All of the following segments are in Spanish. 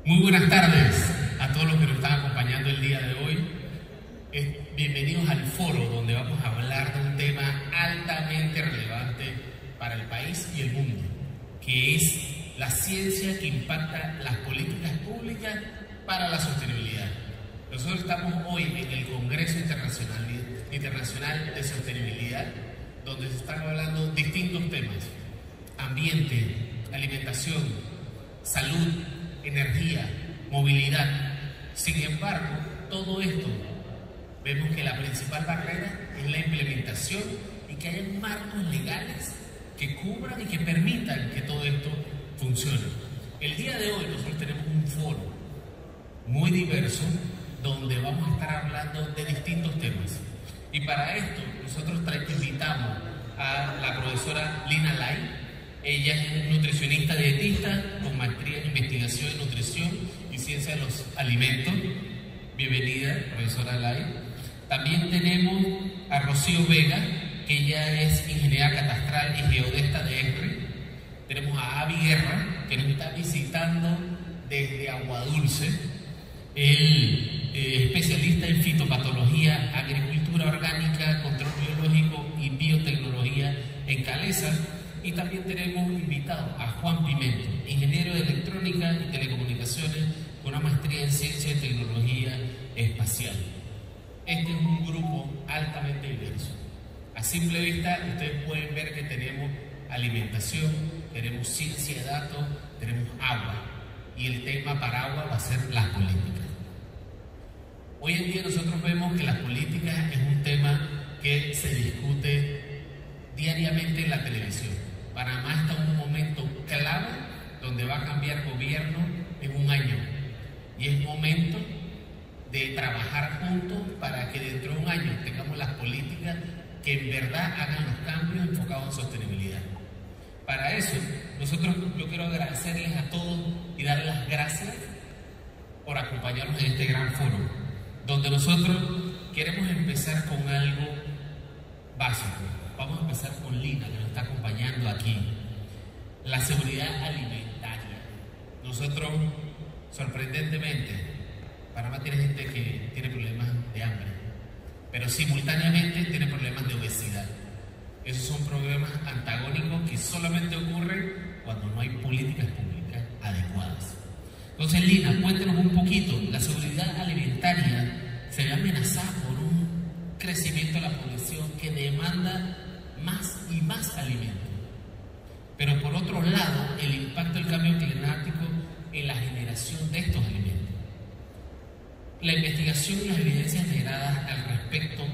Muy buenas tardes a todos los que nos están acompañando el día de hoy. Bienvenidos al foro donde vamos a hablar de un tema altamente relevante para el país y el mundo, que es la ciencia que impacta las políticas públicas para la sostenibilidad. Nosotros estamos hoy en el Congreso Internacional de Sostenibilidad, donde se están hablando distintos temas: ambiente, alimentación, salud, energía, movilidad. Sin embargo, todo esto, vemos que la principal barrera es la implementación y que haya marcos legales que cubran y que permitan que todo esto funcione. El día de hoy nosotros tenemos un foro muy diverso donde vamos a estar hablando de distintos temas. Y para esto nosotros invitamos a la profesora Lina Lai. Ella es nutricionista dietista con maestría en investigación en nutrición y ciencia de los alimentos. Bienvenida, profesora Lai. También tenemos a Rocío Vega, que ella es ingeniera catastral y geodesta de ESRE. Tenemos a Avi Guerra, que nos está visitando desde Aguadulce. Él especialista en fitopatología, agricultura orgánica, control biológico y biotecnología en Calesa. Y también tenemos invitado a Juan Pimento, ingeniero de electrónica y telecomunicaciones con una maestría en ciencia y tecnología espacial. Este es un grupo altamente diverso. A simple vista ustedes pueden ver que tenemos alimentación, tenemos ciencia de datos, tenemos agua, y el tema para agua va a ser las políticas. Hoy en día nosotros vemos que las políticas es un tema que se discute diariamente en la televisión. Panamá está en un momento clave donde va a cambiar gobierno en un año, y es momento de trabajar juntos para que dentro de un año tengamos las políticas que en verdad hagan los cambios enfocados en sostenibilidad. Para eso, yo quiero agradecerles a todos y darles las gracias por acompañarnos en este gran foro, donde nosotros queremos empezar con algo básico. Vamos a empezar con Lina, que nos está acompañando aquí. La seguridad alimentaria. Nosotros, sorprendentemente, Panamá tiene gente que tiene problemas de hambre, pero simultáneamente tiene problemas de obesidad. Esos son problemas antagónicos que solamente ocurren cuando no hay políticas públicas adecuadas. Entonces, Lina, cuéntenos un poquito. La seguridad alimentaria se ve amenazada por un crecimiento de la población que demanda más y más alimentos. Pero por otro lado, el impacto del cambio climático en la generación de estos alimentos. La investigación y las evidencias generadas al respecto,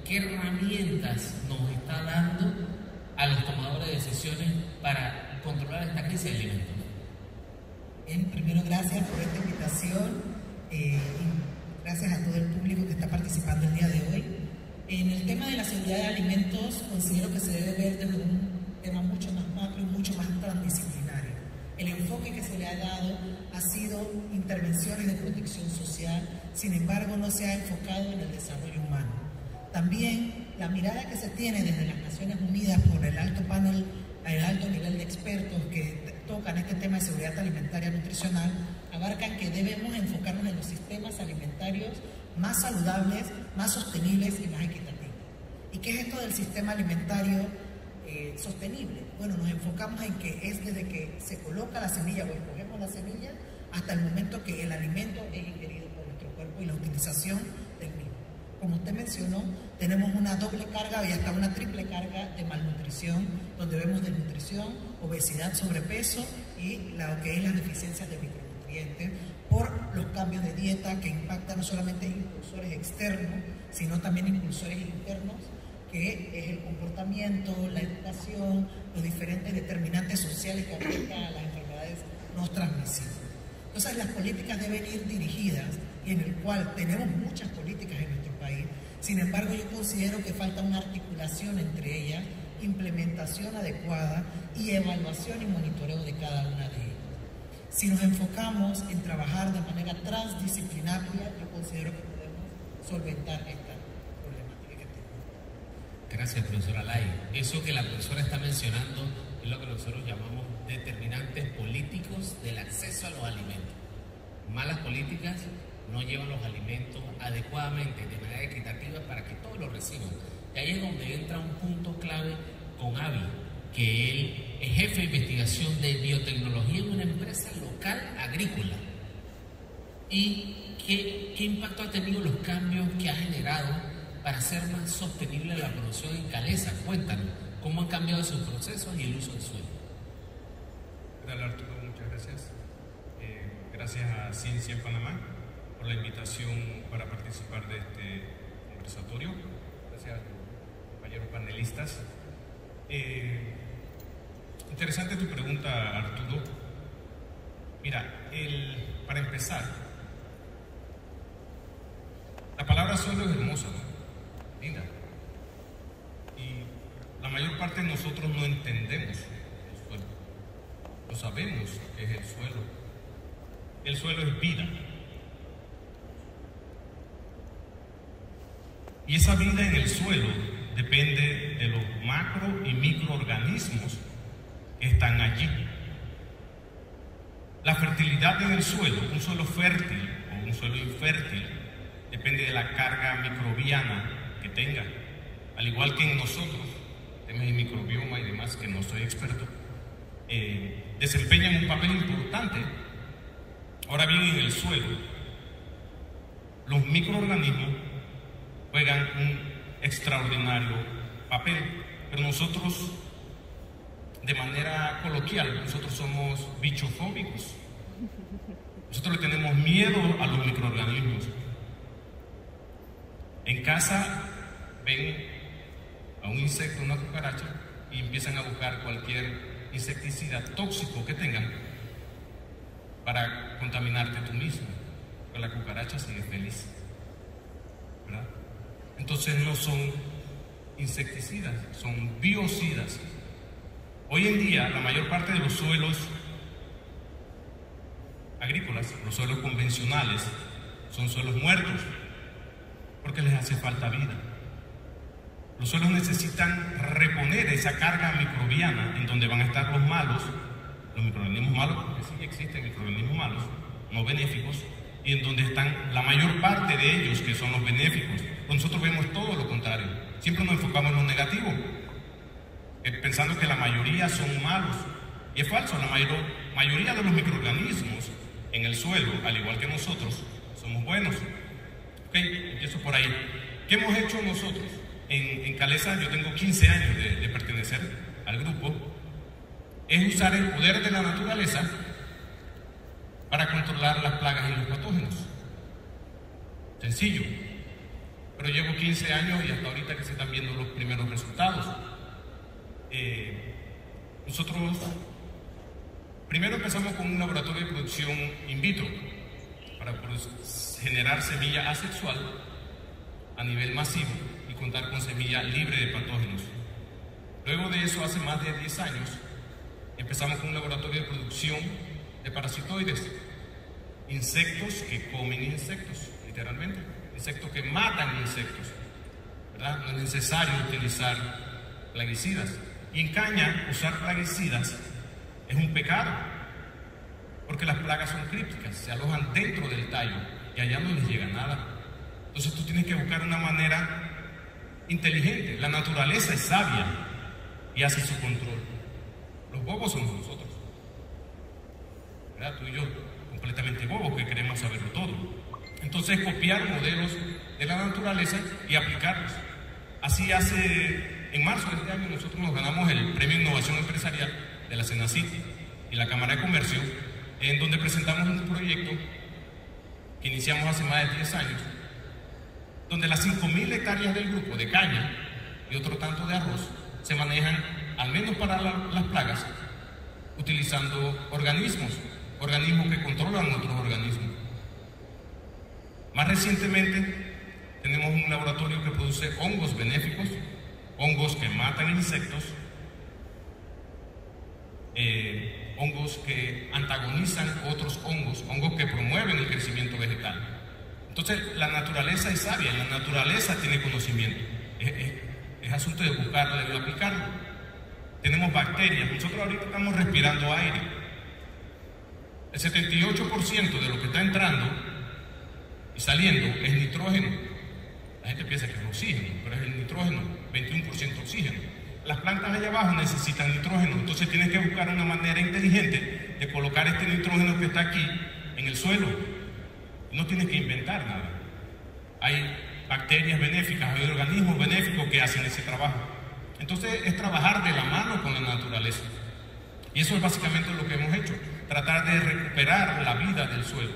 ¿qué herramientas nos está dando a los tomadores de decisiones para controlar esta crisis de alimentos? Primero, gracias por esta invitación y gracias a todo el público que está participando el día de hoy. En el tema de la seguridad de alimentos, considero que se debe ver desde un tema mucho más macro y mucho más transdisciplinario. El enfoque que se le ha dado ha sido intervenciones de protección social, sin embargo no se ha enfocado en el desarrollo humano. También la mirada que se tiene desde las Naciones Unidas por el alto panel, el alto nivel de expertos que tocan este tema de seguridad alimentaria nutricional, abarcan que debemos enfocarnos en los sistemas alimentarios más saludables, más sostenibles y más equitativos. ¿Y qué es esto del sistema alimentario sostenible? Bueno, nos enfocamos en que es desde que se coloca la semilla o escogemos la semilla hasta el momento que el alimento es ingerido por nuestro cuerpo y la utilización del mismo. Como usted mencionó, tenemos una doble carga y hasta una triple carga de malnutrición, donde vemos desnutrición, obesidad, sobrepeso y lo que es las deficiencias de micronutrientes por los cambios de dieta que impactan no solamente impulsores externos, sino también impulsores internos, que es el comportamiento, la educación, los diferentes determinantes sociales que afectan a las enfermedades no transmisibles. Entonces, las políticas deben ir dirigidas, y en el cual tenemos muchas políticas en nuestro país. Sin embargo, yo considero que falta una articulación entre ellas, implementación adecuada y evaluación y monitoreo de cada una de ellas. Si nos enfocamos en trabajar de manera transdisciplinaria, yo considero que podemos solventar esta problemática que tenemos. Gracias, profesora Lai. Eso que la profesora está mencionando es lo que nosotros llamamos determinantes políticos del acceso a los alimentos. Malas políticas no llevan los alimentos adecuadamente, de manera equitativa, para que todos lo reciban. Y ahí es donde entra un punto clave con Avi, que él es jefe de investigación de biotecnología en una empresa local agrícola. ¿Y qué impacto ha tenido los cambios que ha generado para hacer más sostenible la producción en Calesa? Cuéntanos, ¿cómo han cambiado sus procesos y el uso del suelo? ¿Qué tal, Arturo? Muchas gracias. Gracias a Ciencia en Panamá por la invitación para participar de este conversatorio. Gracias a los compañeros panelistas. Interesante tu pregunta, Arturo. Mira, para empezar, la palabra suelo es hermosa, ¿no? Linda. Y la mayor parte de nosotros no entendemos el suelo. No sabemos qué es el suelo. El suelo es vida. Y esa vida en el suelo depende de los macro y microorganismos que están allí. La fertilidad en el suelo, un suelo fértil o un suelo infértil, depende de la carga microbiana que tenga. Al igual que en nosotros, temas de microbioma y demás, que no soy experto, desempeñan un papel importante. Ahora bien, en el suelo, los microorganismos juegan un extraordinario papel, pero nosotros, de manera coloquial, nosotros somos bichofóbicos. Nosotros le tenemos miedo a los microorganismos. En casa ven a un insecto, una cucaracha, y empiezan a buscar cualquier insecticida tóxico que tengan para contaminarte tú mismo, porque la cucaracha sigue feliz, ¿verdad? Entonces no son insecticidas, son biocidas. Hoy en día la mayor parte de los suelos agrícolas, los suelos convencionales, son suelos muertos porque les hace falta vida. Los suelos necesitan reponer esa carga microbiana en donde van a estar los malos, los microorganismos malos, porque sí existen microorganismos malos, no benéficos, y en donde están la mayor parte de ellos, que son los benéficos. Nosotros vemos todo lo contrario. Siempre nos enfocamos en lo negativo, pensando que la mayoría son malos. Y es falso, la mayoría de los microorganismos en el suelo, al igual que nosotros, somos buenos. Ok, empiezo por ahí. ¿Qué hemos hecho nosotros? En Calesa, yo tengo 15 años de pertenecer al grupo. Es usar el poder de la naturaleza para controlar las plagas y los patógenos. Sencillo. Pero llevo 15 años y hasta ahorita que se están viendo los primeros resultados. Nosotros primero empezamos con un laboratorio de producción in vitro para generar semilla asexual a nivel masivo y contar con semilla libre de patógenos. Luego de eso, hace más de 10 años, empezamos con un laboratorio de producción de parasitoides, insectos que comen insectos, literalmente, insectos que matan insectos, ¿verdad? No es necesario utilizar plaguicidas. Y en caña, usar plaguicidas es un pecado, porque las plagas son crípticas, se alojan dentro del tallo y allá no les llega nada. Entonces tú tienes que buscar una manera inteligente. La naturaleza es sabia y hace su control. Los bobos somos nosotros, ¿verdad? Tú y yo, completamente bobos, que queremos saberlo todo. Entonces, copiar modelos de la naturaleza y aplicarlos. Así en marzo de este año nosotros nos ganamos el Premio Innovación Empresarial de la Senacit y la Cámara de Comercio, en donde presentamos un proyecto que iniciamos hace más de 10 años, donde las 5.000 hectáreas del grupo de caña y otro tanto de arroz se manejan, al menos para las plagas, utilizando organismos que controlan otros organismos. Más recientemente tenemos un laboratorio que produce hongos benéficos, hongos que matan insectos, hongos que antagonizan otros hongos que promueven el crecimiento vegetal. Entonces, la naturaleza es sabia, la naturaleza tiene conocimiento. Es asunto de buscarlo, de aplicarlo. Tenemos bacterias, nosotros ahorita estamos respirando aire. El 78% de lo que está entrando y saliendo es nitrógeno. La gente piensa que es oxígeno, pero es el nitrógeno, 21% oxígeno. Las plantas allá abajo necesitan nitrógeno, entonces tienes que buscar una manera inteligente de colocar este nitrógeno que está aquí en el suelo. No tienes que inventar nada. Hay bacterias benéficas, hay organismos benéficos que hacen ese trabajo. Entonces es trabajar de la mano con la naturaleza. Y eso es básicamente lo que hemos hecho, tratar de recuperar la vida del suelo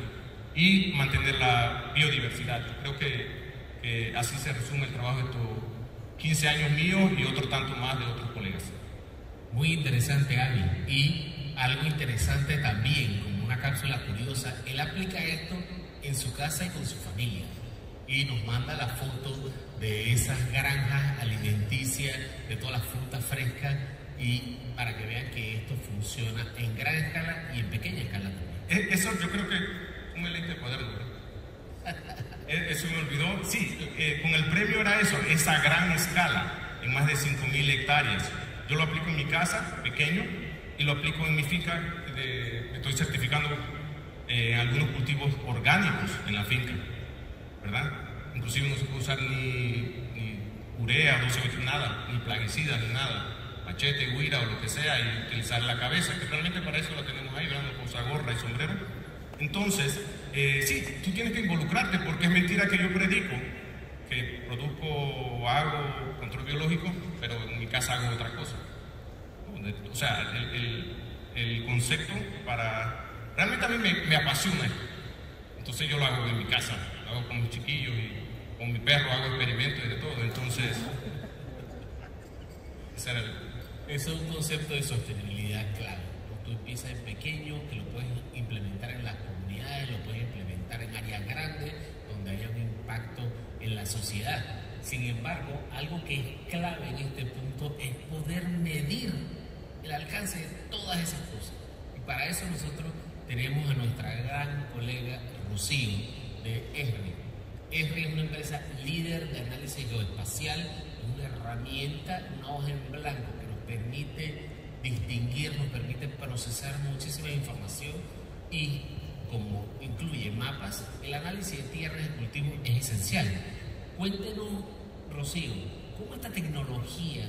y mantener la biodiversidad. Creo que así se resume el trabajo de estos 15 años míos y otro tanto más de otros colegas. Muy interesante, Avi. Y algo interesante también, como una cápsula curiosa, él aplica esto en su casa y con su familia. Y nos manda la foto de esas granjas alimenticias, de todas las frutas frescas, y para que vean que esto funciona en gran escala y en pequeña escala también. Eso yo creo que un excelente cuaderno, ¿verdad? Eso me olvidó. Sí, con el premio era eso, esa gran escala, en más de 5.000 hectáreas. Yo lo aplico en mi casa, pequeño, y lo aplico en mi finca. Me estoy certificando algunos cultivos orgánicos en la finca, ¿verdad? Inclusive no se puede usar ni urea, no se puede nada, ni plaguicidas, ni nada. Machete, guira o lo que sea, y utilizar la cabeza, que realmente para eso la tenemos ahí, ¿verdad? Con esa gorra y sombrero. Entonces, sí, tú tienes que involucrarte, porque es mentira que yo predico que produzco, hago control biológico, pero en mi casa hago otra cosa. O sea, el concepto para... Realmente a mí me apasiona esto. Entonces yo lo hago en mi casa, lo hago con mis chiquillos y con mi perro hago experimentos y de todo. Entonces, ese era Eso es un concepto de sostenibilidad clave. Tú empiezas en pequeño, que lo puedes implementar en las comunidades, lo puedes implementar en áreas grandes, donde haya un impacto en la sociedad. Sin embargo, algo que es clave en este punto es poder medir el alcance de todas esas cosas. Y para eso nosotros tenemos a nuestra gran colega Rocío de Esri. Esri es una empresa líder de análisis geoespacial, una herramienta, una hoja en blanco que nos permite distinguir, nos permite procesar muchísima información, y como incluye mapas, el análisis de tierras de cultivo es esencial. Cuéntenos, Rocío, ¿cómo esta tecnología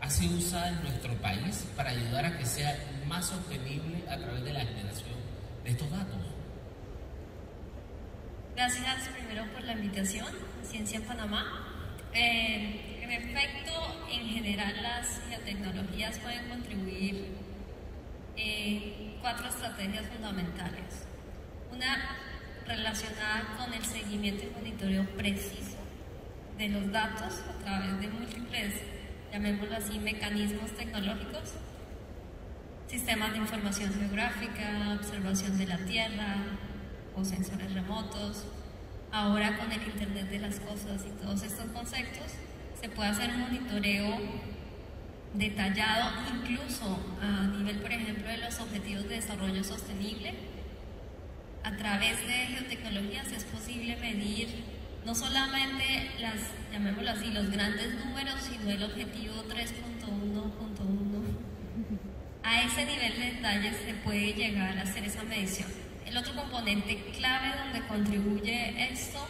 ha sido usada en nuestro país para ayudar a que sea más sostenible a través de la generación de estos datos? Gracias primero por la invitación a Ciencia en Panamá. En efecto, en general las geotecnologías pueden contribuir en 4 estrategias fundamentales. Una relacionada con el seguimiento y monitoreo preciso de los datos a través de múltiples, llamémoslo así, mecanismos tecnológicos, sistemas de información geográfica, observación de la Tierra o sensores remotos. Ahora con el Internet de las Cosas y todos estos conceptos, se puede hacer un monitoreo detallado, incluso a nivel, por ejemplo, de los Objetivos de Desarrollo Sostenible. A través de geotecnologías es posible medir no solamente llamémoslo así, los grandes números, sino el objetivo 3.1.1. A ese nivel de detalle se puede llegar a hacer esa medición. El otro componente clave donde contribuye esto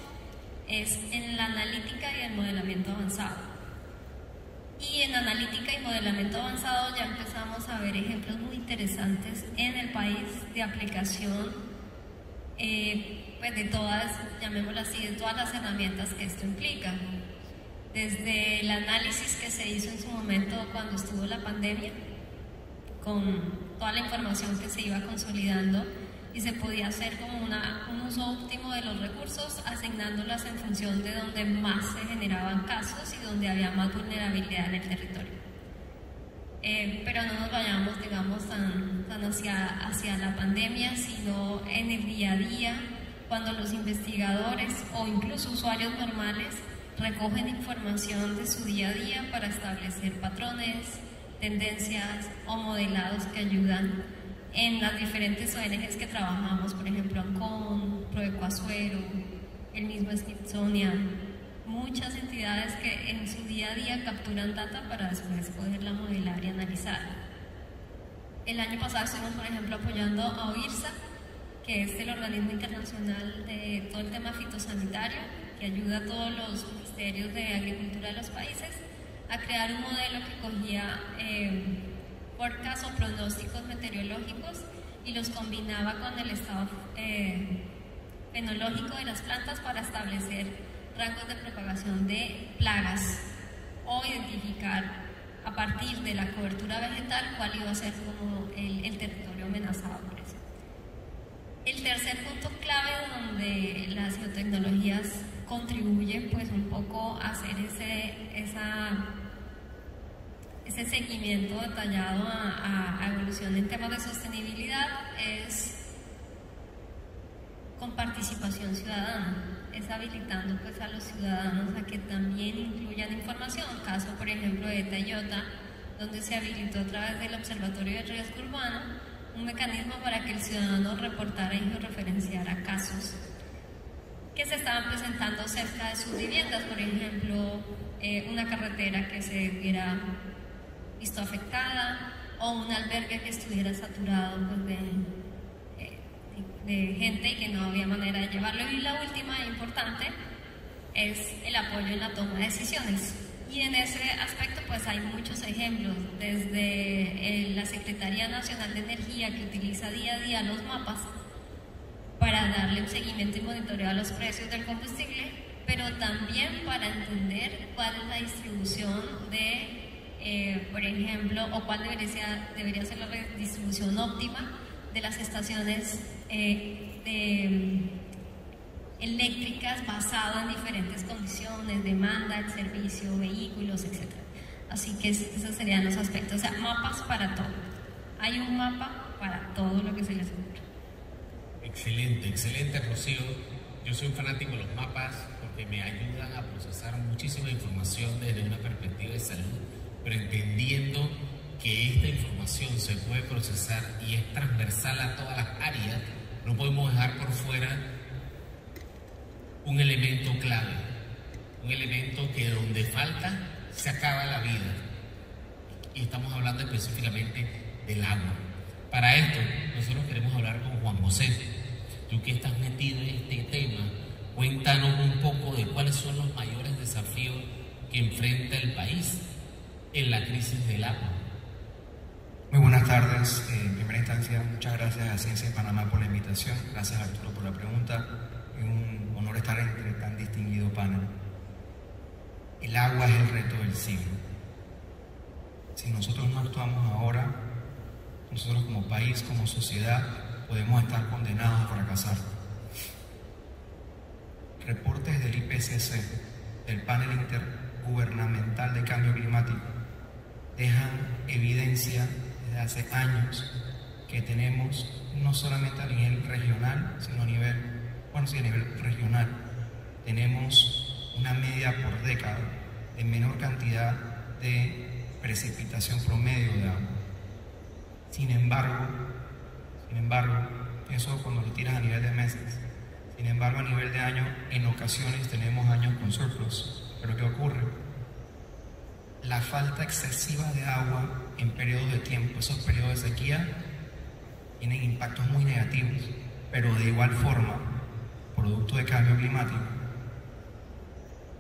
es en la analítica y el modelamiento avanzado. Y en analítica y modelamiento avanzado ya empezamos a ver ejemplos muy interesantes en el país de aplicación pues de todas, llamémoslo así, de todas las herramientas que esto implica. Desde el análisis que se hizo en su momento cuando estuvo la pandemia, con toda la información que se iba consolidando, y se podía hacer como un uso óptimo de los recursos, asignándolas en función de donde más se generaban casos y donde había más vulnerabilidad en el territorio. Pero no nos vayamos, digamos, tan hacia la pandemia, sino en el día a día, cuando los investigadores o incluso usuarios normales recogen información de su día a día para establecer patrones, tendencias o modelados que ayudan en las diferentes ONGs que trabajamos, por ejemplo, ANCON, Proecoazuero, el mismo Smithsonian, muchas entidades que en su día a día capturan data para después poderla modelar y analizar. El año pasado estuvimos, por ejemplo, apoyando a OIRSA, que es el organismo internacional de todo el tema fitosanitario, que ayuda a todos los ministerios de agricultura de los países a crear un modelo que cogía forecast o pronósticos meteorológicos y los combinaba con el estado fenológico de las plantas para establecer rangos de propagación de plagas o identificar a partir de la cobertura vegetal cuál iba a ser como el territorio amenazado por eso. El tercer punto clave donde las geotecnologías contribuyen pues un poco a hacer ese seguimiento detallado a evolución en temas de sostenibilidad es con participación ciudadana, es habilitando pues a los ciudadanos a que también incluyan información. Caso por ejemplo de Tayota, donde se habilitó a través del Observatorio de Riesgo Urbano un mecanismo para que el ciudadano reportara y georreferenciara casos que se estaban presentando cerca de sus viviendas, por ejemplo una carretera que se hubiera visto afectada o un albergue que estuviera saturado pues, de gente y que no había manera de llevarlo. Y la última e importante es el apoyo en la toma de decisiones. Y en ese aspecto pues hay muchos ejemplos, desde la Secretaría Nacional de Energía, que utiliza día a día los mapas para darle un seguimiento y monitoreo a los precios del combustible, pero también para entender cuál es la distribución de, por ejemplo, o cuál debería ser la distribución óptima de las estaciones eléctricas basado en diferentes condiciones, demanda, el servicio, vehículos, etc. Así que esos serían los aspectos, o sea, mapas para todo. Hay un mapa para todo lo que se les ocurra. Excelente, excelente, Rocío. Yo soy un fanático de los mapas porque me ayudan a procesar muchísima información desde una perspectiva de salud, pero entendiendo que esta información se puede procesar y es transversal a todas las áreas, no podemos dejar por fuera un elemento clave, un elemento que donde falta se acaba la vida. Y estamos hablando específicamente del agua. Para esto, nosotros queremos hablar con Juan José. Tú que estás metido en este tema, cuéntanos un poco de cuáles son los mayores desafíos que enfrenta el país en la crisis del agua. Muy buenas tardes. En primera instancia, muchas gracias a Ciencia en Panamá por la invitación. Gracias, Arturo, por la pregunta. Es un honor estar entre tan distinguido panel. El agua es el reto del siglo. Si nosotros no actuamos ahora, nosotros como país, como sociedad, podemos estar condenados a fracasar. Reportes del IPCC, del Panel Intergubernamental de Cambio Climático, dejan evidencia desde hace años que tenemos, no solamente a nivel regional, sino a nivel, a nivel regional, tenemos una media por década de menor cantidad de precipitación promedio de agua. Sin embargo, eso cuando lo tiras a nivel de meses. Sin embargo, a nivel de año, en ocasiones tenemos años con surplus. Pero ¿qué ocurre? La falta excesiva de agua en periodos de tiempo, esos periodos de sequía, tienen impactos muy negativos. Pero de igual forma, producto de cambio climático,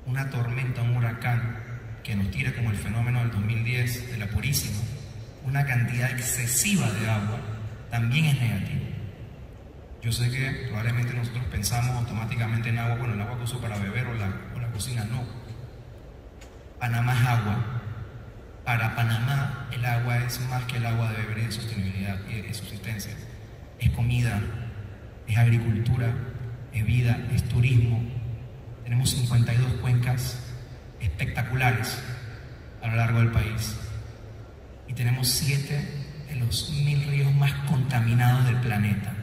una tormenta, un huracán que nos tire como el fenómeno del 2010 de la Purísima, una cantidad excesiva de agua, también es negativo. Yo sé que probablemente nosotros pensamos automáticamente en agua, bueno, el agua que uso para beber o la cocina, no. Panamá es agua. Para Panamá el agua es más que el agua de beber y de sostenibilidad y de subsistencia. Es comida, es agricultura, es vida, es turismo. Tenemos 52 cuencas espectaculares a lo largo del país. Y tenemos 7 de los 1000 ríos más contaminados del planeta.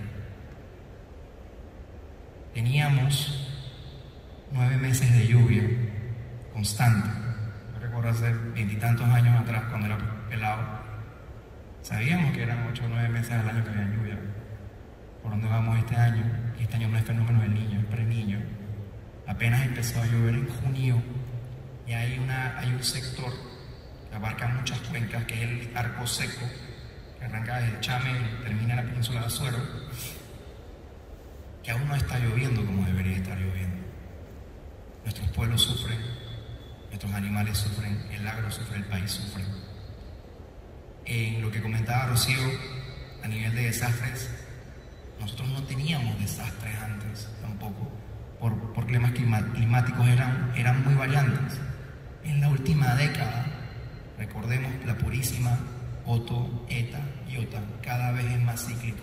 Teníamos 9 meses de lluvia constante. Yo recuerdo hace 20 y tantos años atrás, cuando era pelado, sabíamos que eran 8 o 9 meses al año que había lluvia. ¿Por dónde vamos este año? Y este año no es fenómeno del niño, es pre-niño. Apenas empezó a llover en junio y hay un sector que abarca muchas cuencas, que es el arco seco, que arranca desde Chame y termina en la península de Azuero, que aún no está lloviendo como debería estar lloviendo. Nuestros pueblos sufren, nuestros animales sufren, el agro sufre, el país sufre. En lo que comentaba Rocío, a nivel de desastres, nosotros no teníamos desastres antes tampoco, por problemas climáticos eran muy variantes. En la última década, recordemos, la Purísima, Otto, Eta, Iota, cada vez es más cíclico.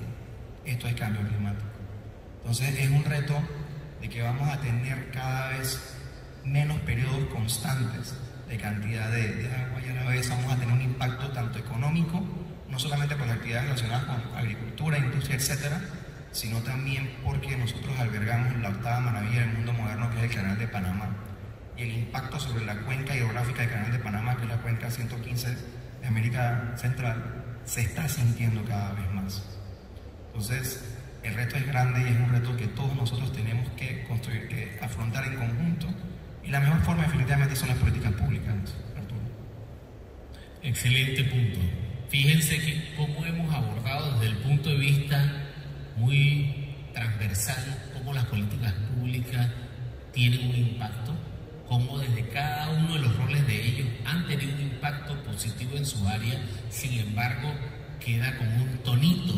Esto es cambio climático. Entonces es un reto de que vamos a tener cada vez menos periodos constantes de cantidad de agua, y a la vez vamos a tener un impacto tanto económico, no solamente por las actividades relacionadas con agricultura, industria, etcétera, sino también porque nosotros albergamos la octava maravilla del mundo moderno, que es el Canal de Panamá, y el impacto sobre la cuenca hidrográfica del Canal de Panamá, que es la cuenca 115 de América Central, se está sintiendo cada vez más. Entonces, el reto es grande y es un reto que todos nosotros tenemos que construir, que afrontar en conjunto, y la mejor forma definitivamente son las políticas públicas, Arturo. Excelente punto. Fíjense que cómo hemos abordado desde el punto de vista muy transversal cómo las políticas públicas tienen un impacto, cómo desde cada uno de los roles de ellos han tenido un impacto positivo en su área, sin embargo queda como un tonito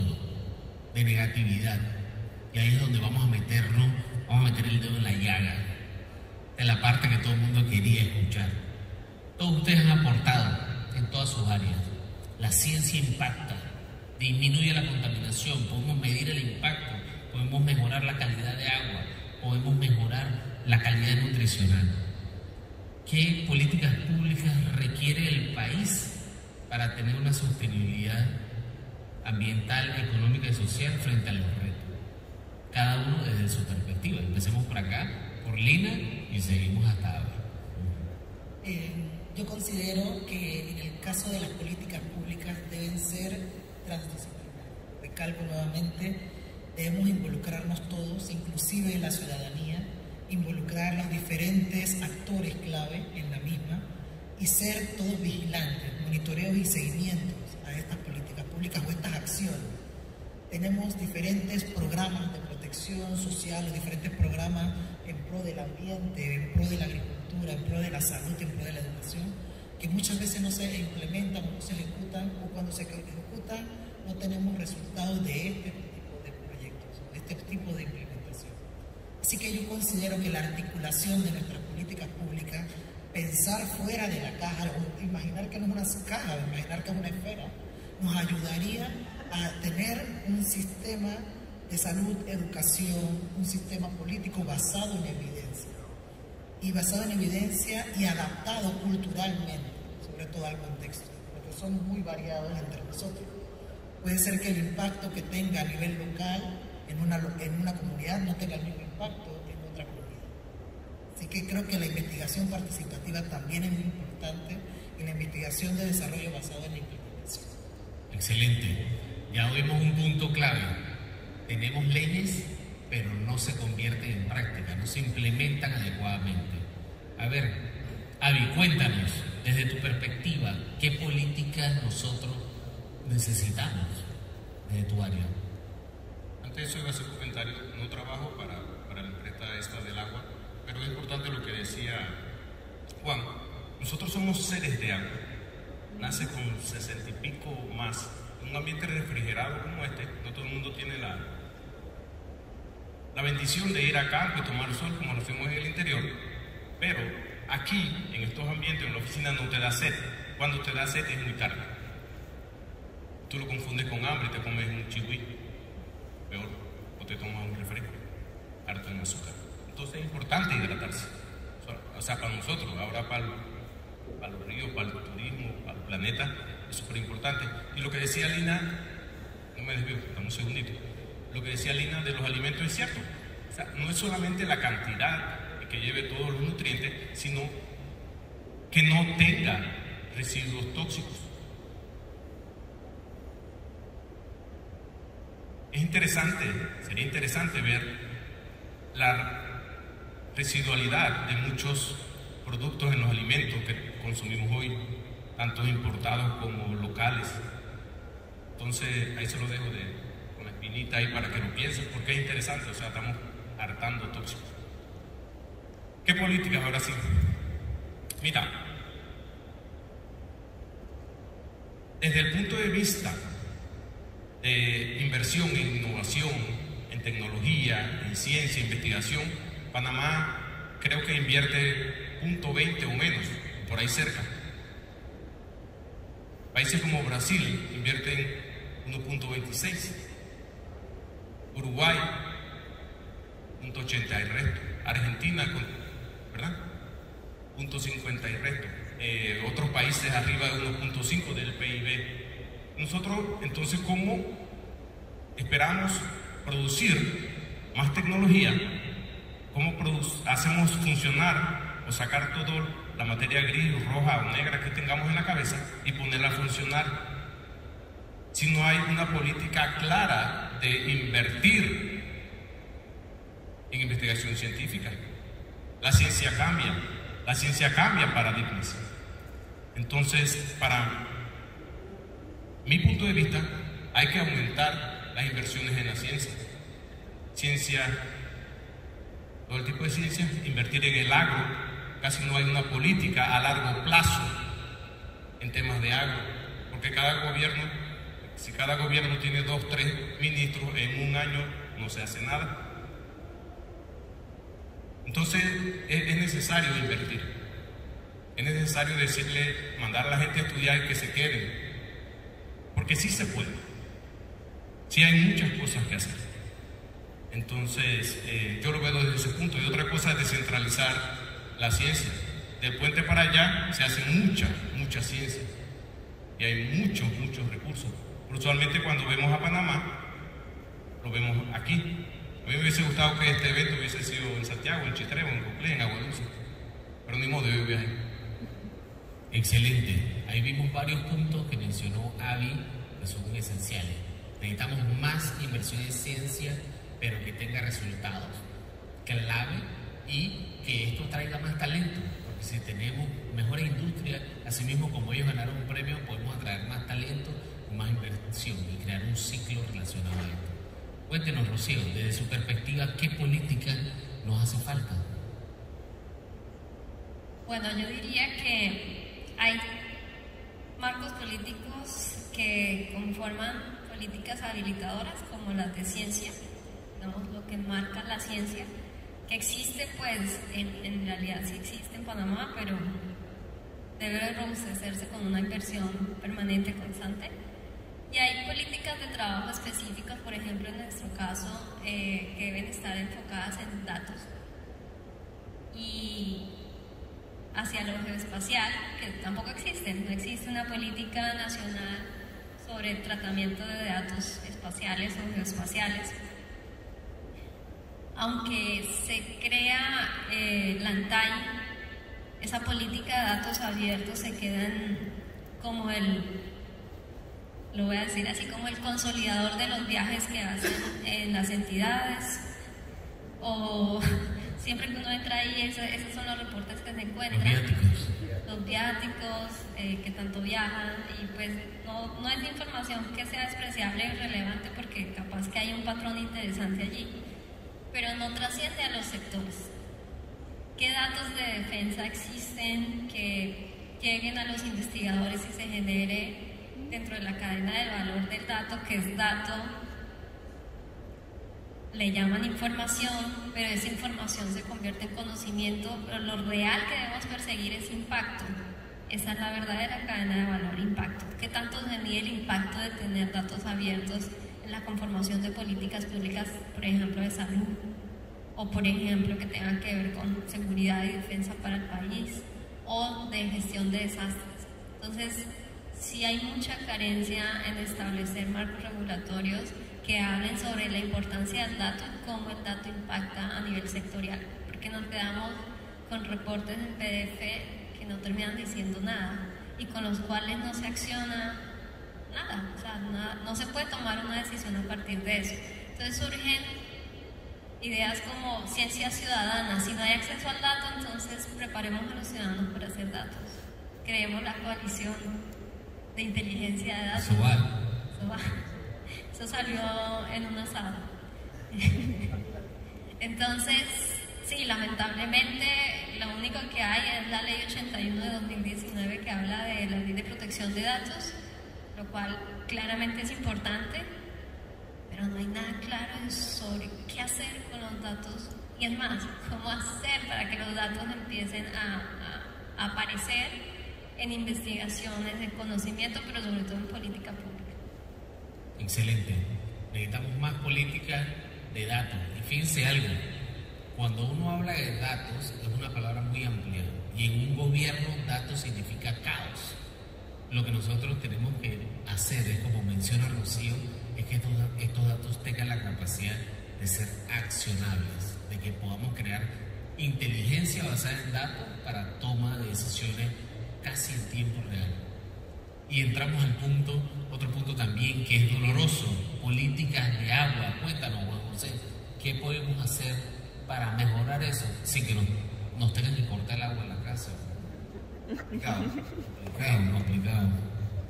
de negatividad. Y ahí es donde vamos a meter el dedo en la llaga, en la parte que todo el mundo quería escuchar. Todos ustedes han aportado en todas sus áreas. La ciencia impacta, disminuye la contaminación, podemos medir el impacto, podemos mejorar la calidad de agua, podemos mejorar la calidad nutricional. ¿Qué políticas públicas requiere el país para tener una sostenibilidad ambiental, económica y social frente a los retos? Cada uno desde su perspectiva. Empecemos por acá, por Lina, y seguimos hasta abajo. Yo considero que en el caso de las políticas públicas deben ser transdisciplinarias. Recalco nuevamente, debemos involucrarnos todos, inclusive la ciudadanía, involucrar los diferentes actores clave en la misma y ser todos vigilantes, monitoreos y seguimientos a estas políticas públicas o estas acciones. Tenemos diferentes programas de protección social, diferentes programas en pro del ambiente, en pro de la agricultura, en pro de la salud, en pro de la educación, que muchas veces no se implementan o no se ejecutan, o cuando se ejecutan no tenemos resultados de este tipo de proyectos, de este tipo de implementación. Así que yo considero que la articulación de nuestras políticas públicas, pensar fuera de la caja, o imaginar que no es una caja, imaginar que es una esfera, nos ayudaría a tener un sistema de salud, educación, un sistema político basado en evidencia. Y basado en evidencia y adaptado culturalmente, sobre todo al contexto, porque somos muy variados entre nosotros. Puede ser que el impacto que tenga a nivel local en una comunidad no tenga el mismo impacto en otra comunidad. Así que creo que la investigación participativa también es muy importante, y la investigación de desarrollo basado en la implementación. Excelente. Ya vimos un punto clave. Tenemos leyes, pero no se convierten en práctica, no se implementan adecuadamente. A ver, Avi, cuéntanos, desde tu perspectiva, ¿qué políticas nosotros necesitamos desde tu área? Antes de eso iba a hacer un comentario. No trabajo para la empresa esta del agua, pero es importante lo que decía Juan. Nosotros somos seres de agua. Nace con 60 y pico más. En un ambiente refrigerado como este, no todo el mundo tiene la bendición de ir a campo y tomar sol como lo hacemos en el interior, pero aquí, en estos ambientes, en la oficina, no te da sed. Cuando te da sed es muy tarde. Tú lo confundes con hambre, te comes un chihui, peor, o te tomas un refresco, harto en azúcar. Entonces es importante hidratarse. O sea, para nosotros, ahora para los ríos, para el turismo, para el planeta, es súper importante. Y lo que decía Lina, no me desvío, dame un segundito. Lo que decía Lina de los alimentos es cierto. O sea, no es solamente la cantidad que lleve todos los nutrientes, sino que no tenga residuos tóxicos. Es interesante, sería interesante ver la residualidad de muchos productos en los alimentos que consumimos hoy, tanto importados como locales, Entonces, ahí se lo dejo con la espinita ahí para que lo piensen, porque es interesante, o sea, estamos hartando tóxicos. ¿Qué políticas ahora sí? Mira, desde el punto de vista de inversión en innovación, en tecnología, en ciencia, investigación, Panamá creo que invierte 0.20 o menos, por ahí cerca. Países como Brasil invierten 1.26, Uruguay 0.80 y resto, Argentina, ¿verdad? 0.50 y resto, otros países arriba de 1.5 del PIB. Nosotros, entonces, ¿cómo esperamos producir más tecnología? ¿Cómo hacemos funcionar o sacar toda la materia gris, roja o negra que tengamos en la cabeza y ponerla a funcionar si no hay una política clara de invertir en investigación científica? La ciencia cambia paradigmas. Entonces, para mi punto de vista, hay que aumentar las inversiones en la ciencia, todo el tipo de ciencia, invertir en el agro. Casi no hay una política a largo plazo en temas de agro, porque si cada gobierno tiene 2, 3 ministros, en un año no se hace nada. Entonces es necesario invertir, es necesario mandar a la gente a estudiar y que se queden, porque sí se puede, sí hay muchas cosas que hacer. Entonces yo lo veo desde ese punto. Y otra cosa es descentralizar la ciencia. Del puente para allá se hace mucha ciencia y hay muchos recursos. Pero usualmente cuando vemos a Panamá, lo vemos aquí. A mí me hubiese gustado que este evento hubiese sido en Santiago, en Chitré, en Coclé, en Aguadulce, pero ni modo, yo viajé. Excelente. Ahí vimos varios puntos que mencionó Avi que son esenciales. Necesitamos más inversión en ciencia, pero que tenga resultados clave y que esto traiga más talento, porque si tenemos mejores industrias, así mismo como ellos ganaron un premio, podemos atraer más talento, más inversión y crear un ciclo relacionado a esto. Cuéntenos, Rocío, desde su perspectiva, ¿qué política nos hace falta? Bueno, yo diría que hay marcos políticos que conforman políticas habilitadoras como las de ciencia, digamos lo que marca la ciencia, que existe, pues en realidad sí existe en Panamá, pero debe robustecerse con una inversión permanente, constante. Y hay políticas de trabajo específicas, por ejemplo en nuestro caso, que deben estar enfocadas en datos y hacia lo geoespacial, que tampoco existe. No existe una política nacional sobre el tratamiento de datos espaciales o geoespaciales. Aunque se crea la ANTAI, esa política de datos abiertos se queda como lo voy a decir así, como el consolidador de los viajes que hacen en las entidades, o siempre que uno entra ahí, esos son los reportes que se encuentran, los viáticos que tanto viajan, y pues no es información que sea despreciable y relevante, porque capaz que hay un patrón interesante allí, pero no trasciende a los sectores. ¿Qué datos de defensa existen que lleguen a los investigadores y se genere dentro de la cadena del valor del dato, que es dato? Le llaman información, pero esa información se convierte en conocimiento, pero lo real que debemos perseguir es impacto. Esa es la verdadera cadena de valor, impacto. ¿Qué tanto se mide el impacto de tener datos abiertos en la conformación de políticas públicas, por ejemplo, de salud, o por ejemplo, que tengan que ver con seguridad y defensa para el país, o de gestión de desastres? Entonces, sí hay mucha carencia en establecer marcos regulatorios que hablen sobre la importancia del dato y cómo el dato impacta a nivel sectorial, porque nos quedamos con reportes en PDF que no terminan diciendo nada y con los cuales no se acciona nada, o sea, no se puede tomar una decisión a partir de eso. Entonces surgen ideas como ciencia ciudadana. Si no hay acceso al dato, entonces preparemos a los ciudadanos para hacer datos. Creemos la coalición de inteligencia de datos. Eso salió en un asado. Entonces, sí, lamentablemente lo único que hay es la Ley 81 de 2019 que habla de la Ley de Protección de Datos, lo cual claramente es importante, pero no hay nada claro sobre qué hacer con los datos y es más, cómo hacer para que los datos empiecen a aparecer en investigaciones, en conocimiento, pero sobre todo en política pública. Excelente. Necesitamos más política de datos. Y fíjense algo, cuando uno habla de datos es una palabra muy amplia y en un gobierno datos significa caos. Lo que nosotros tenemos que hacer es, como menciona Rocío, es que estos datos tengan la capacidad de ser accionables, de que podamos crear inteligencia basada en datos para toma de decisiones casi en tiempo real. Y entramos al punto, otro punto también que es doloroso, políticas de agua. Cuéntanos, Juan José, ¿qué podemos hacer para mejorar eso sin que nos tengan que cortar el agua en la casa? Complicado.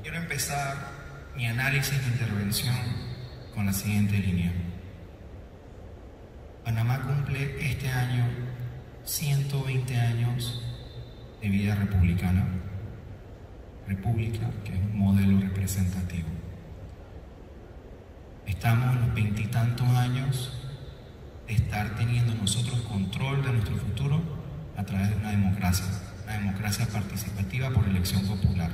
Quiero empezar mi análisis de intervención con la siguiente línea. Panamá cumple este año 120 años de vida republicana. República, que es un modelo representativo. Estamos en los 20 y tantos años de estar teniendo nosotros control de nuestro futuro a través de una democracia participativa por elección popular.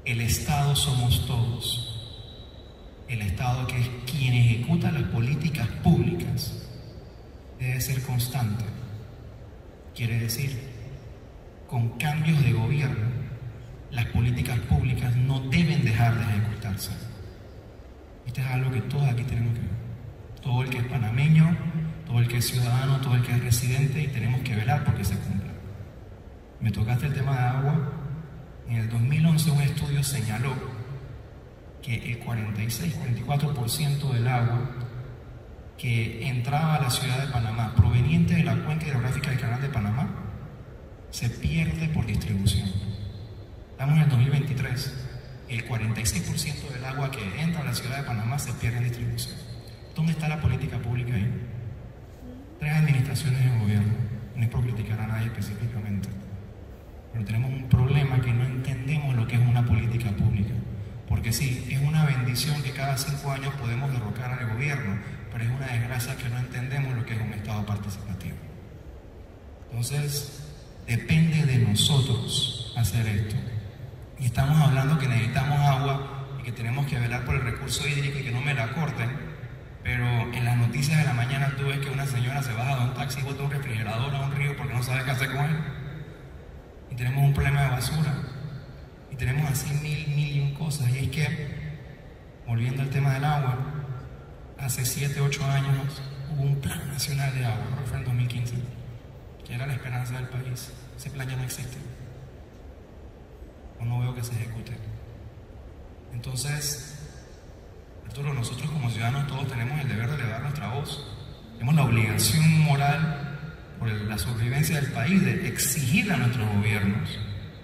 El Estado somos todos. El Estado, que es quien ejecuta las políticas públicas, debe ser constante. Quiere decir, con cambios de gobierno, las políticas públicas no deben dejar de ejecutarse. Esto es algo que todos aquí tenemos que ver. Todo el que es panameño, todo el que es ciudadano, todo el que es residente, y tenemos que velar porque se cumpla. Me tocaste el tema de agua. En el 2011 un estudio señaló que el 46-44% del agua que entraba a la ciudad de Panamá, proveniente de la cuenca hidrográfica del Canal de Panamá, se pierde por distribución. Estamos en el 2023, el 46% del agua que entra a la ciudad de Panamá se pierde en distribución. ¿Dónde está la política pública ahí? 3 administraciones de gobierno, no es por criticar a nadie específicamente, pero tenemos un problema que no entendemos lo que es una política pública. Porque sí, es una bendición que cada 5 años podemos derrocar al gobierno, pero es una desgracia que no entendemos lo que es un Estado participativo. Entonces, depende de nosotros hacer esto. Y estamos hablando que necesitamos agua y que tenemos que velar por el recurso hídrico y que no me la corten, pero en las noticias de la mañana tú ves que una señora se baja de un taxi y bota un refrigerador a un río porque no sabe qué hacer con él. Y tenemos un problema de basura. Y tenemos así mil y un cosas. Y es que, volviendo al tema del agua, hace 7, 8 años hubo un plan nacional de agua, fue en 2015, que era la esperanza del país. Ese plan ya no existe. No veo que se ejecute. Entonces, Arturo, nosotros como ciudadanos todos tenemos el deber de elevar nuestra voz. Tenemos la obligación moral por la sobrevivencia del país de exigir a nuestros gobiernos,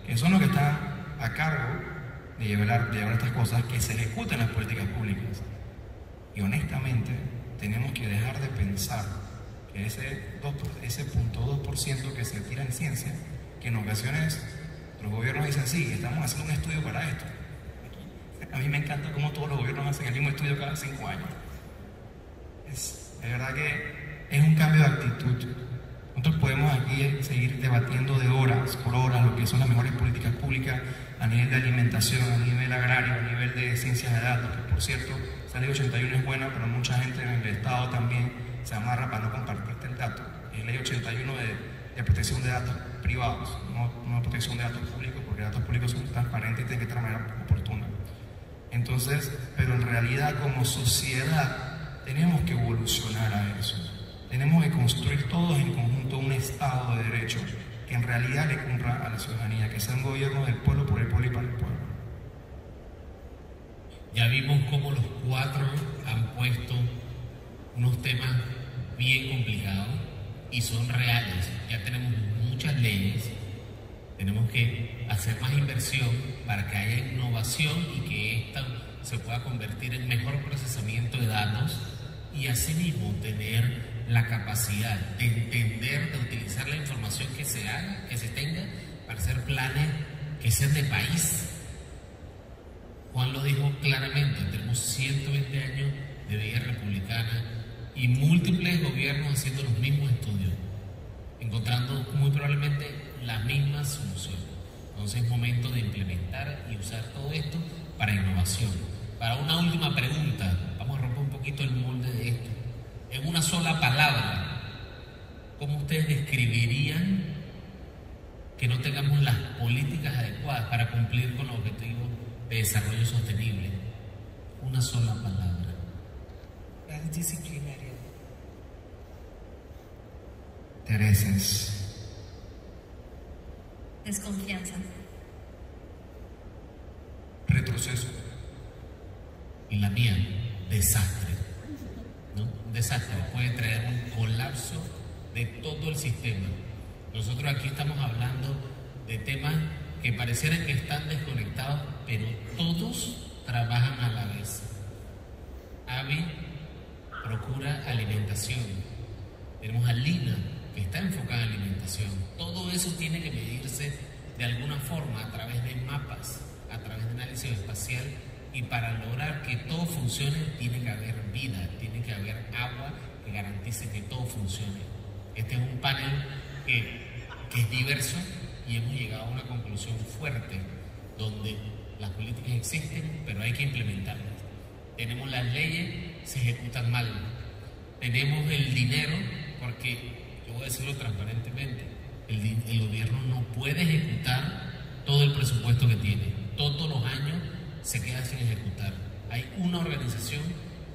que son los que están a cargo de llevar estas cosas, que se ejecuten las políticas públicas. Y honestamente tenemos que dejar de pensar que ese 0.2% que se tira en ciencia, que en ocasiones los gobiernos dicen, sí, estamos haciendo un estudio para esto. A mí me encanta cómo todos los gobiernos hacen el mismo estudio cada 5 años. De verdad que es un cambio de actitud. Nosotros podemos aquí seguir debatiendo de horas por horas lo que son las mejores políticas públicas a nivel de alimentación, a nivel agrario, a nivel de ciencias de datos, que por cierto, esa ley 81 es buena, pero mucha gente en el Estado también se amarra para no compartirte el dato. Es ley 81 de protección de datos privados, no protección de datos públicos, porque datos públicos son transparentes y tienen que estar de manera oportuna. Entonces, pero en realidad como sociedad tenemos que evolucionar a eso. Tenemos que construir todos en conjunto un Estado de Derecho que en realidad le cumpla a la ciudadanía, que sea un gobierno del pueblo, por el pueblo y para el pueblo. Ya vimos cómo los 4 han puesto unos temas bien complicados y son reales. Ya tenemos muchas leyes Tenemos que hacer más inversión para que haya innovación y que esta se pueda convertir en mejor procesamiento de datos y asimismo tener la capacidad de entender, de utilizar la información que se haga, que se tenga, para hacer planes que sean de país. Juan lo dijo claramente, tenemos 120 años de vida republicana y múltiples gobiernos haciendo los mismos estudios, encontrando muy probablemente las mismas soluciones. Entonces es momento de implementar y usar todo esto para innovación. Para una última pregunta, vamos a romper un poquito el molde de esto. En una sola palabra, ¿cómo ustedes describirían que no tengamos las políticas adecuadas para cumplir con los objetivos de desarrollo sostenible? Una sola palabra. Es disciplinario. Intereses. Desconfianza. Retroceso. Y la mía, desastre. ¿No? Un desastre puede traer un colapso de todo el sistema. Nosotros aquí estamos hablando de temas que parecieran que están desconectados, pero todos trabajan a la vez. AVI procura alimentación. Tenemos a Lina, que está enfocada en alimentación. Todo eso tiene que medirse de alguna forma a través de mapas, a través de análisis espacial, y para lograr que todo funcione tiene que haber vida, tiene que haber agua que garantice que todo funcione. Este es un panel que es diverso y hemos llegado a una conclusión fuerte donde las políticas existen, pero hay que implementarlas. Tenemos las leyes, se ejecutan mal. Tenemos el dinero, porque yo voy a decirlo transparentemente, el gobierno no puede ejecutar todo el presupuesto que tiene. Todos los años se queda sin ejecutar. Hay una organización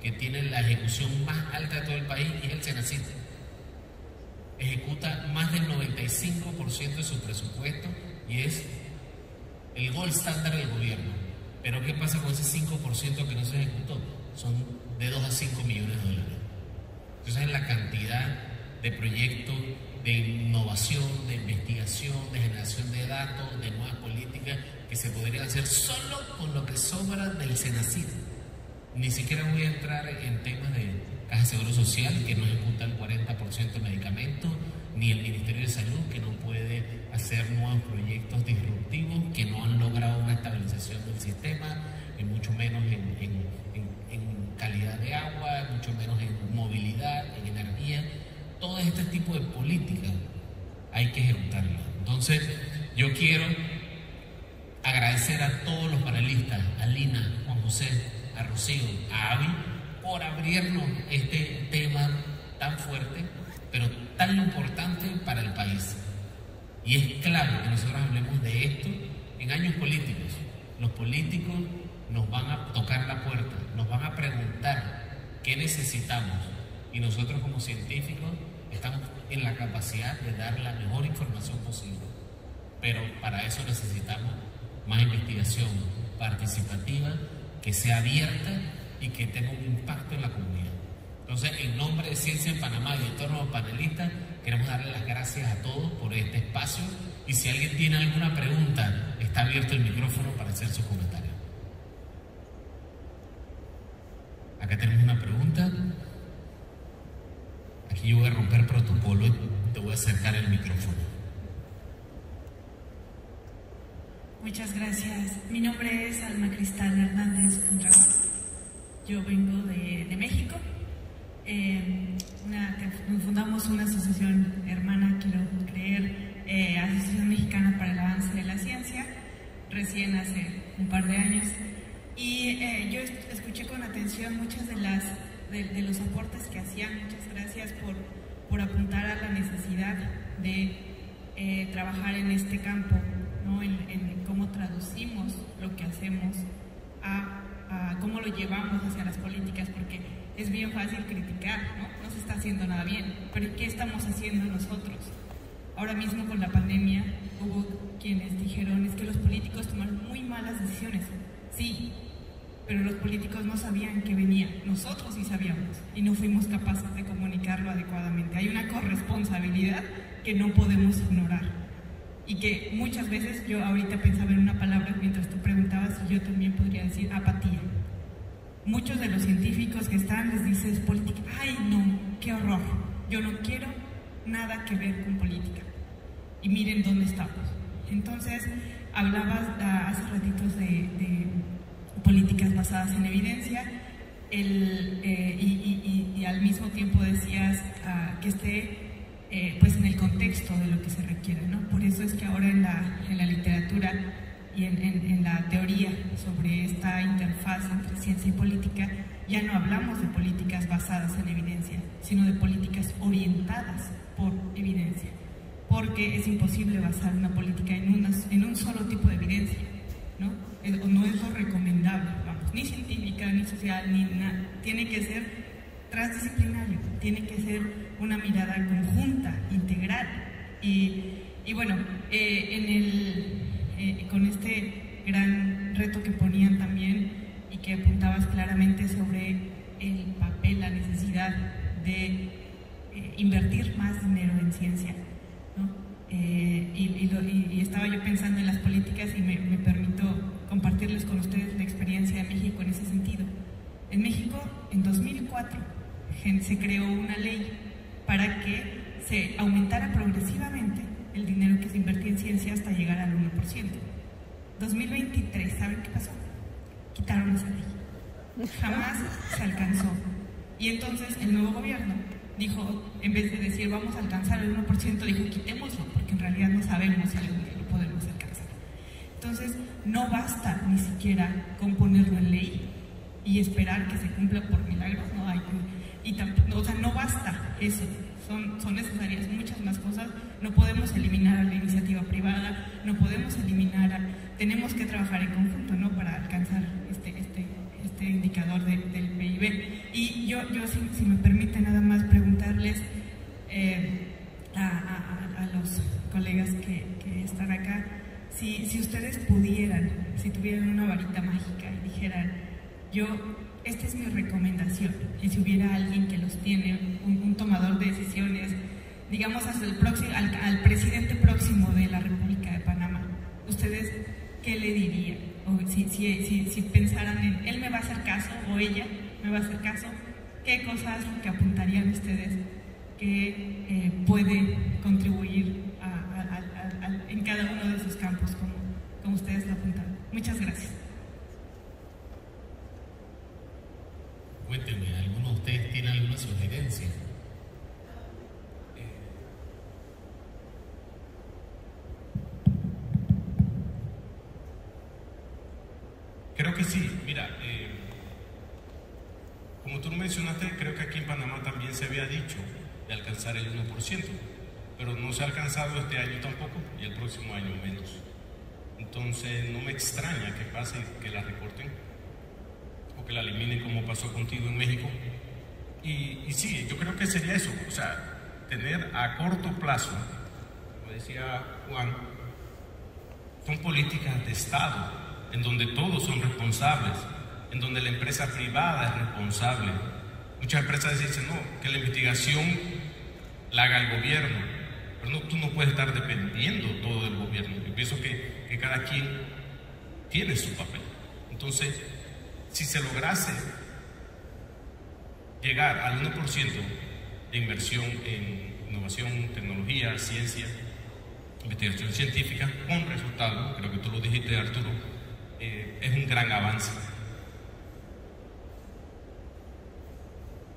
que tiene la ejecución más alta de todo el país y es el Senacid. Ejecuta más del 95% de su presupuesto y es el gold standard del gobierno. Pero ¿qué pasa con ese 5% que no se ejecutó? Son de 2 a 5 millones de dólares. Entonces, en la cantidad de proyectos de innovación, de investigación, de generación de datos, de nuevas políticas que se podrían hacer solo con lo que sobra del Senacid. Ni siquiera voy a entrar en temas de Caja de Seguro Social, que no ejecuta el 40% de medicamentos, ni el Ministerio de Salud, que no puede hacer nuevos proyectos disruptivos, que no han logrado una estabilización del sistema, y mucho menos en calidad de agua, mucho menos en movilidad, en energía. Todo este tipo de políticas hay que ejecutarlas. Entonces, yo quiero agradecer a todos los panelistas, a Lina, Juan José, a Rocío, a Avi, por abrirnos este tema tan fuerte, pero tan importante para el país. Y es clave que nosotros hablemos de esto en años políticos. Los políticos nos van a tocar la puerta, nos van a preguntar qué necesitamos, y nosotros como científicos estamos en la capacidad de dar la mejor información posible. Pero para eso necesitamos más investigación participativa, que sea abierta y que tenga un impacto en la comunidad. Entonces, en nombre de Ciencia en Panamá y de todos los panelistas, queremos darle las gracias a todos por este espacio, y si alguien tiene alguna pregunta, está abierto el micrófono para hacer sus comentarios. Acá tenemos una pregunta. Aquí yo voy a romper protocolo y te voy a acercar el micrófono. Muchas gracias. Mi nombre es Alma Cristal Hernández Mondragón. Yo vengo de México. Fundamos una asociación hermana, quiero creer, Asociación Mexicana para el Avance de la Ciencia, recién hace un par de años. Y yo escuché con atención muchas de los aportes que hacían. Muchas gracias por apuntar a la necesidad de trabajar en este campo, ¿no? En cómo traducimos lo que hacemos a cómo lo llevamos hacia las políticas, porque es bien fácil criticar, ¿no? No se está haciendo nada bien, pero ¿qué estamos haciendo nosotros? Ahora mismo con la pandemia hubo quienes dijeron es que los políticos tomaron muy malas decisiones. Sí, pero los políticos no sabían que venía. Nosotros sí sabíamos y no fuimos capaces de comunicarlo adecuadamente. Hay una corresponsabilidad que no podemos ignorar. y que muchas veces yo ahorita pensaba en una palabra mientras tú preguntabas y yo también podría decir apatía. Muchos de los científicos que están les dices política, ay no, qué horror, yo no quiero nada que ver con política. Y miren dónde estamos. Entonces, hablabas hace ratitos de políticas basadas en evidencia y al mismo tiempo decías que esté pues en el contexto de lo que se requiere, ¿no? Por eso es que ahora en la literatura y en la teoría sobre esta interfaz entre ciencia y política ya no hablamos de políticas basadas en evidencia, sino de políticas orientadas por evidencia, porque es imposible basar una política en un solo tipo de evidencia, ¿no? No es lo recomendable, vamos, ni científica, ni social, ni nada. Tiene que ser transdisciplinario, tiene que ser una mirada conjunta, integral. Y bueno, con este gran reto que ponían también y que apuntabas claramente sobre el papel, la necesidad de invertir más dinero en ciencia, ¿no? Y estaba yo pensando en las políticas y me permito compartirles con ustedes la experiencia de México en ese sentido. En México, en 2004, se creó una ley para que se aumentara progresivamente el dinero que se invertía en ciencia hasta llegar al 1%. 2023, ¿saben qué pasó? Quitaron esa ley. Jamás se alcanzó. Y entonces el nuevo gobierno dijo, en vez de decir vamos a alcanzar el 1%, dijo quitémoslo, porque en realidad no sabemos si algún día lo podemos alcanzar. Entonces, no basta ni siquiera con ponerlo en ley y esperar que se cumpla por milagros, no hay o sea, no basta eso, son necesarias muchas más cosas. No podemos eliminar a la iniciativa privada, no podemos tenemos que trabajar en conjunto, ¿no? Para alcanzar este indicador del PIB. Y yo si me permite nada más preguntarles a los colegas que están acá, si ustedes pudieran, si tuvieran una varita mágica y dijeran, esta es mi recomendación, y si hubiera alguien que los tiene, un tomador de decisiones, digamos hasta al presidente próximo de la República de Panamá, ¿ustedes qué le dirían? O si pensaran en él me va a hacer caso o ella me va a hacer caso, ¿qué cosas que apuntarían ustedes que puede contribuir en cada uno de esos campos como ustedes lo apuntaron? Muchas gracias. Cuéntenme, ¿alguno de ustedes tiene alguna sugerencia? Creo que sí, mira, como tú mencionaste, creo que aquí en Panamá también se había dicho de alcanzar el 1%, pero no se ha alcanzado este año tampoco y el próximo año menos. Entonces no me extraña que pase que la recorten o que la eliminen como pasó contigo en México. Y sí, yo creo que sería eso, o sea, tener a corto plazo, como decía Juan, son políticas de Estado, en donde todos son responsables, en donde la empresa privada es responsable. Muchas empresas dicen, no, que la investigación la haga el gobierno, pero no, tú no puedes estar dependiendo todo del gobierno. Yo pienso que cada quien tiene su papel. Entonces, si se lograse llegar al 1% de inversión en innovación, tecnología, ciencia, investigación científica, con resultados, creo que tú lo dijiste, Arturo, es un gran avance.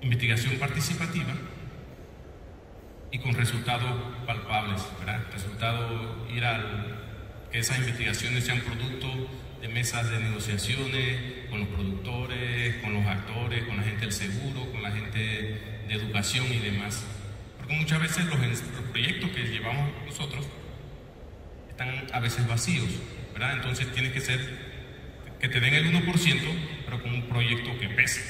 Investigación participativa y con resultados palpables, ¿verdad? Que esas investigaciones sean producto de mesas de negociaciones con los productores, con los actores, con la gente del seguro, con la gente de educación y demás. Porque muchas veces los proyectos que llevamos nosotros están a veces vacíos, ¿verdad? Entonces tiene que ser que te den el 1%, pero con un proyecto que pese.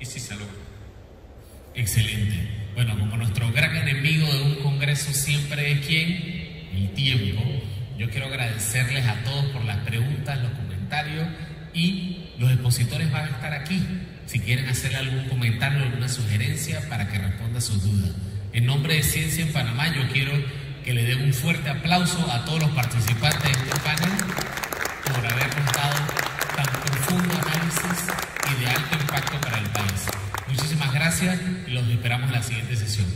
Y sí se logra. Excelente. Bueno, como nuestro gran enemigo de un congreso siempre es ¿quién? El tiempo. Yo quiero agradecerles a todos por las preguntas, los comentarios, y los expositores van a estar aquí si quieren hacer algún comentario, alguna sugerencia para que responda a sus dudas. En nombre de Ciencia en Panamá, yo quiero que le den un fuerte aplauso a todos los participantes de este panel por habernos dado tan profundo análisis y de alto impacto para el país. Muchísimas gracias y los esperamos en la siguiente sesión.